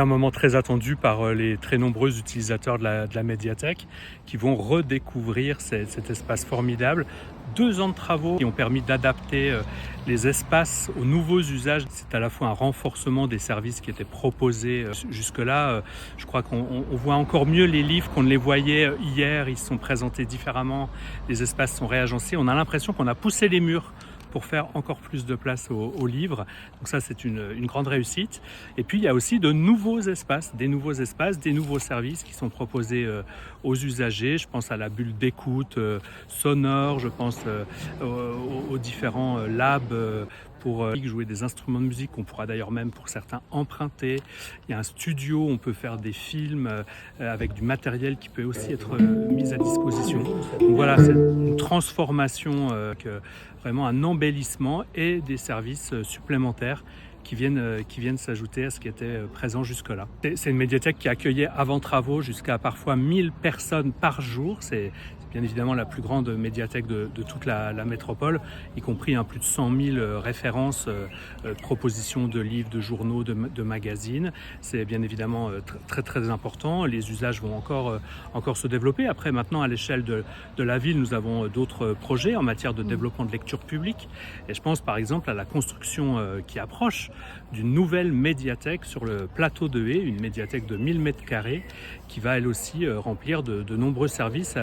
un moment très attendu par les très nombreux utilisateurs de la médiathèque qui vont redécouvrir cet espace formidable. 2 ans de travaux qui ont permis d'adapter les espaces aux nouveaux usages. C'est à la fois un renforcement des services qui étaient proposés jusque-là. Je crois qu'on voit encore mieux les livres qu'on ne les voyait hier. Ils sont présentés différemment, les espaces sont réagencés. On a l'impression qu'on a poussé les murs pour faire encore plus de place aux livres. Donc ça, c'est une grande réussite. Et puis, il y a aussi de nouveaux espaces, des nouveaux services qui sont proposés aux usagers. Je pense à la bulle d'écoute sonore, je pense aux différents labs pour jouer des instruments de musique qu'on pourra d'ailleurs même pour certains emprunter. Il y a un studio, on peut faire des films avec du matériel qui peut aussi être mis à disposition. Donc voilà, c'est une transformation, vraiment un embellissement et des services supplémentaires qui viennent s'ajouter à ce qui était présent jusque-là. C'est une médiathèque qui accueillait avant travaux jusqu'à parfois 1000 personnes par jour. C'est bien évidemment la plus grande médiathèque de toute la métropole, y compris plus de 100 000 références, propositions de livres, de journaux, de magazines. C'est bien évidemment très très important. Les usages vont encore se développer. Après, maintenant, à l'échelle de la ville, nous avons d'autres projets en matière de développement de lecture publique. Et je pense par exemple à la construction qui approche d'une nouvelle médiathèque sur le plateau de Haye, une médiathèque de 1000 m² qui va elle aussi remplir de nombreux services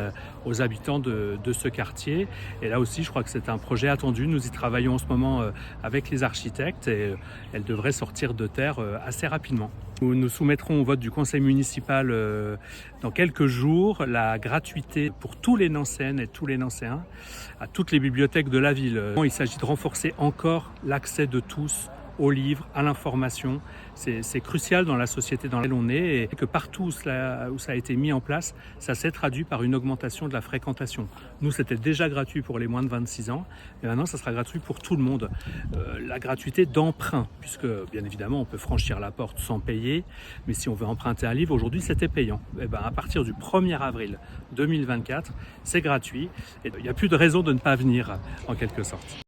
aux habitants de ce quartier. Et là aussi, je crois que c'est un projet attendu. Nous y travaillons en ce moment avec les architectes et elle devrait sortir de terre assez rapidement. Nous soumettrons au vote du conseil municipal dans quelques jours la gratuité pour tous les Nancéennes et tous les Nancéens à toutes les bibliothèques de la ville. Il s'agit de renforcer encore l'accès de tous aux livres, à l'information. C'est crucial dans la société dans laquelle on est et que partout où ça a été mis en place, ça s'est traduit par une augmentation de la fréquentation. Nous, c'était déjà gratuit pour les moins de 26 ans, et maintenant, ça sera gratuit pour tout le monde. La gratuité d'emprunt, puisque bien évidemment, on peut franchir la porte sans payer, mais si on veut emprunter un livre, aujourd'hui, c'était payant. Et à partir du 1er avril 2024, c'est gratuit, et il n'y a plus de raison de ne pas venir, en quelque sorte.